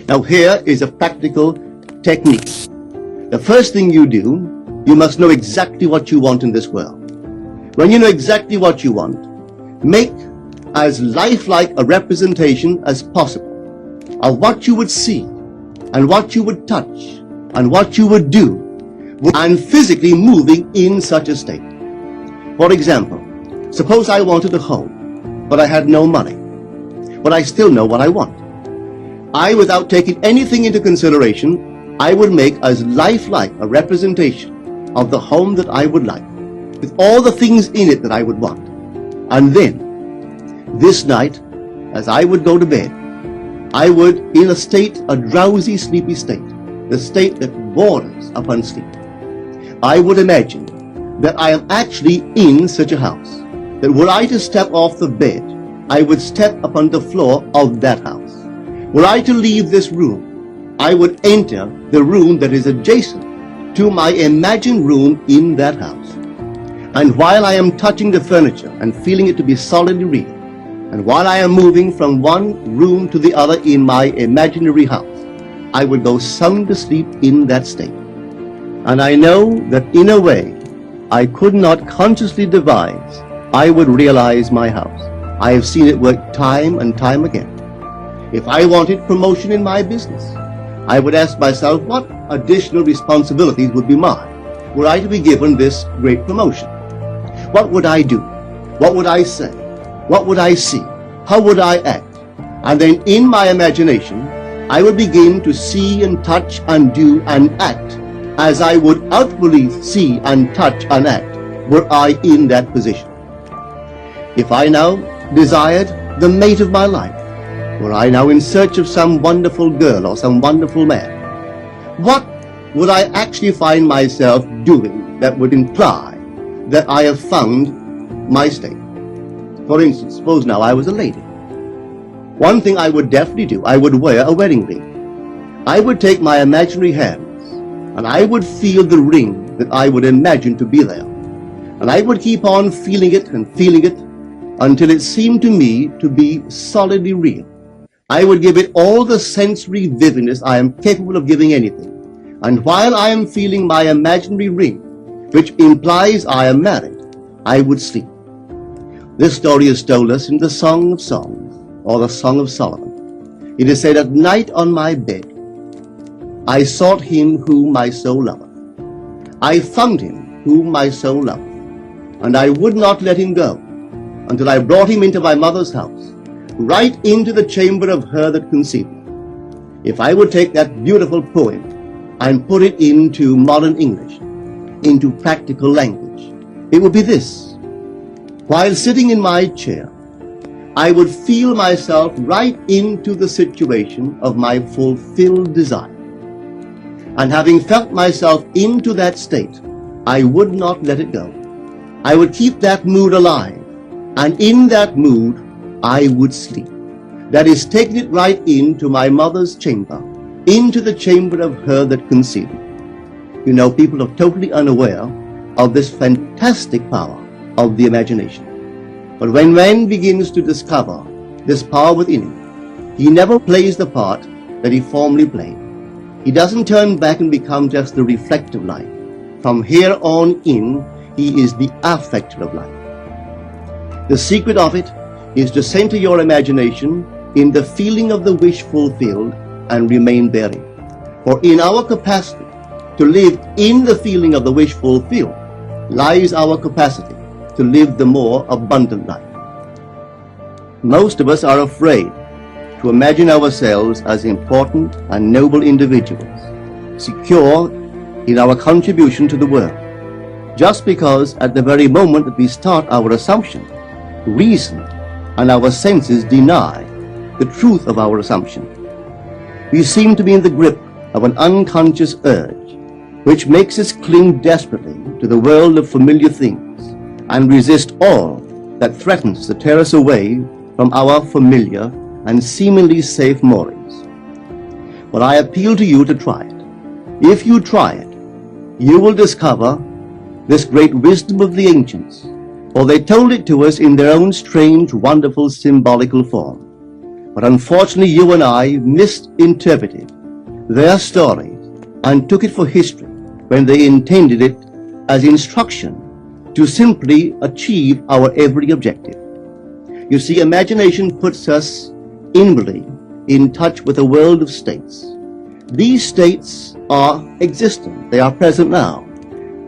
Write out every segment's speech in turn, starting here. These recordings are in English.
Now here is a practical technique. The first thing you do, you must know exactly what you want in this world. When you know exactly what you want, make as lifelike a representation as possible of what you would see and what you would touch and what you would do and physically moving in such a state. For example, suppose I wanted a home, but I had no money, but I still know what I want. I, without taking anything into consideration, I would make as lifelike a representation of the home that I would like, with all the things in it that I would want. And then, this night, as I would go to bed, I would, in a state, a drowsy, sleepy state, the state that borders upon sleep, I would imagine that I am actually in such a house, that were I to step off the bed, I would step upon the floor of that house. Were I to leave this room, I would enter the room that is adjacent to my imagined room in that house. And while I am touching the furniture and feeling it to be solidly real, and while I am moving from one room to the other in my imaginary house, I would go sound asleep in that state. And I know that in a way I could not consciously devise, I would realize my house. I have seen it work time and time again. If I wanted promotion in my business, I would ask myself what additional responsibilities would be mine were I to be given this great promotion. What would I do? What would I say? What would I see? How would I act? And then in my imagination, I would begin to see and touch and do and act as I would outwardly see and touch and act were I in that position. If I now desired the mate of my life, were I now in search of some wonderful girl or some wonderful man, what would I actually find myself doing that would imply that I have found my state? For instance, suppose now I was a lady. One thing I would definitely do, I would wear a wedding ring. I would take my imaginary hands and I would feel the ring that I would imagine to be there. And I would keep on feeling it until it seemed to me to be solidly real. I would give it all the sensory vividness I am capable of giving anything. And while I am feeling my imaginary ring, which implies I am married, I would sleep. This story is told us in the Song of Songs, or the Song of Solomon. It is said, "At night on my bed, I sought him whom my soul loveth. I found him whom my soul loveth, and I would not let him go, until I brought him into my mother's house, right into the chamber of her that conceived me." If I would take that beautiful poem and put it into modern English, into practical language, it would be this: while sitting in my chair, I would feel myself right into the situation of my fulfilled desire. And having felt myself into that state, I would not let it go. I would keep that mood alive, and in that mood, I would sleep. That is, taking it right into my mother's chamber, into the chamber of her that conceived me. You know, people are totally unaware of this fantastic power of the imagination. But when man begins to discover this power within him, he never plays the part that he formerly played. He doesn't turn back and become just the reflective light. From here on in, he is the affecter of life. The secret of it is to center your imagination in the feeling of the wish fulfilled and remain therein. For in our capacity to live in the feeling of the wish fulfilled lies our capacity to live the more abundant life. Most of us are afraid to imagine ourselves as important and noble individuals, secure in our contribution to the world, just because at the very moment that we start our assumption, reason and our senses deny the truth of our assumption. We seem to be in the grip of an unconscious urge, which makes us cling desperately to the world of familiar things and resist all that threatens to tear us away from our familiar and seemingly safe moorings. But I appeal to you to try it. If you try it, you will discover this great wisdom of the ancients, for they told it to us in their own strange, wonderful, symbolical form. But unfortunately, you and I misinterpreted their stories and took it for history when they intended it as instruction to simply achieve our every objective. You see, imagination puts us inwardly in touch with a world of states. These states are existent, they are present now,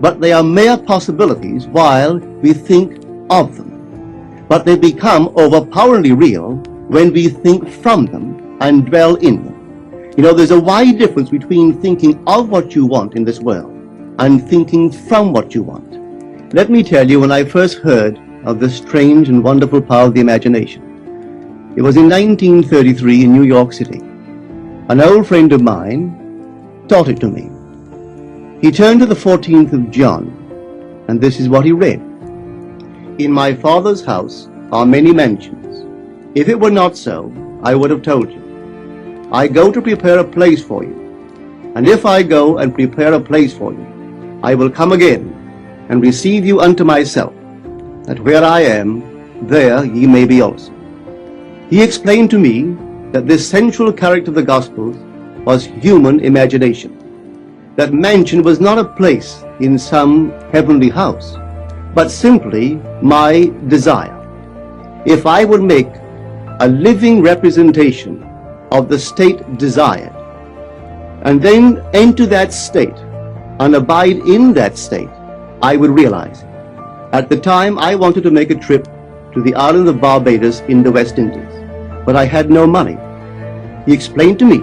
but they are mere possibilities while we think of them. But they become overpoweringly real when we think from them and dwell in them. You know, there's a wide difference between thinking of what you want in this world and thinking from what you want. Let me tell you, when I first heard of the strange and wonderful power of the imagination, it was in 1933 in New York City. An old friend of mine taught it to me. He turned to the 14th of John, and this is what he read. In my Father's house are many mansions. If it were not so, I would have told you. I go to prepare a place for you. And if I go and prepare a place for you, I will come again and receive you unto myself, that where I am, there ye may be also. He explained to me that this central character of the Gospels was human imagination. That mansion was not a place in some heavenly house, but simply my desire. If I would make a living representation of the state desired, and then enter that state and abide in that state, I would realize. At the time, I wanted to make a trip to the island of Barbados in the West Indies, but I had no money. He explained to me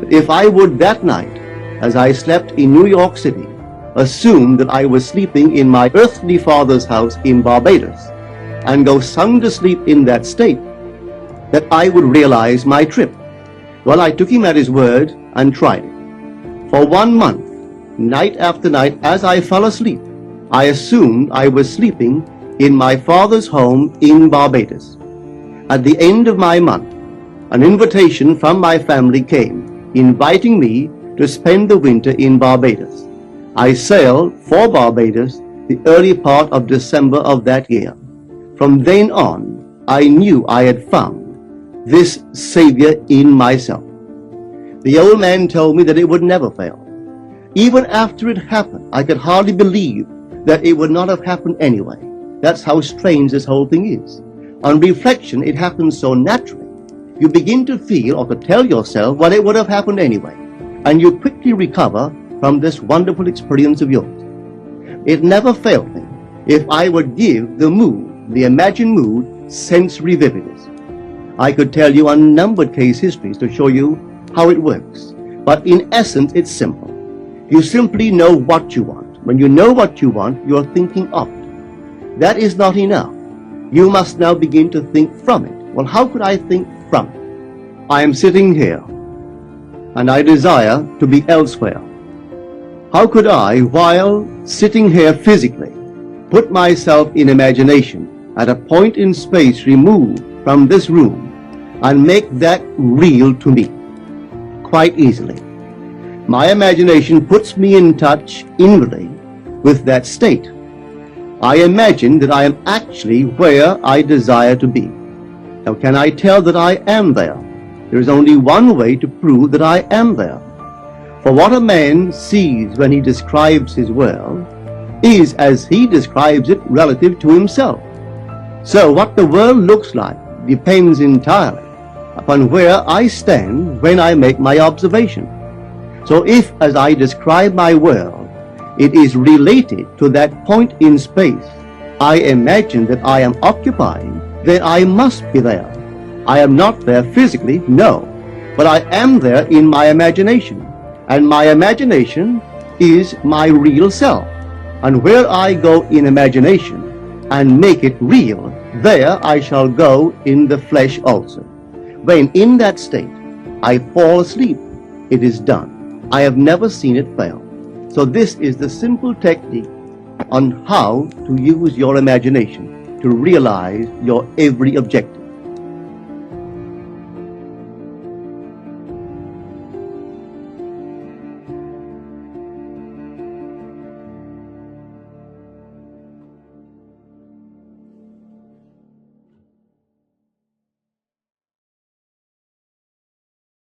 that if I would that night, as I slept in New York City, assume that I was sleeping in my earthly father's house in Barbados, and go sound asleep in that state, that I would realize my trip. Well, I took him at his word and tried it. For 1 month, night after night, as I fell asleep, I assumed I was sleeping in my father's home in Barbados. At the end of my month, an invitation from my family came, inviting me to spend the winter in Barbados. I sailed for Barbados the early part of December of that year. From then on, I knew I had found this Savior in myself. The old man told me that it would never fail. Even after it happened, I could hardly believe that it would not have happened anyway. That's how strange this whole thing is. On reflection, it happens so naturally. You begin to feel or to tell yourself, well, it would have happened anyway. And you quickly recover from this wonderful experience of yours. It never failed me if I would give the mood, the imagined mood, sensory vividness. I could tell you unnumbered case histories to show you how it works. But in essence, it's simple. You simply know what you want. When you know what you want, you are thinking of it. That is not enough. You must now begin to think from it. Well, how could I think from it? I am sitting here, and I desire to be elsewhere. How could I, while sitting here physically, put myself in imagination at a point in space removed from this room and make that real to me? Quite easily. My imagination puts me in touch inwardly with that state. I imagine that I am actually where I desire to be. Now, can I tell that I am there? There is only one way to prove that I am there. For what a man sees when he describes his world is as he describes it relative to himself. So what the world looks like depends entirely upon where I stand when I make my observation. So if, as I describe my world, it is related to that point in space I imagine that I am occupying, then I must be there. I am not there physically, no, but I am there in my imagination. And my imagination is my real self. And where I go in imagination and make it real, there I shall go in the flesh also. When in that state I fall asleep, it is done. I have never seen it fail. So this is the simple technique on how to use your imagination to realize your every objective.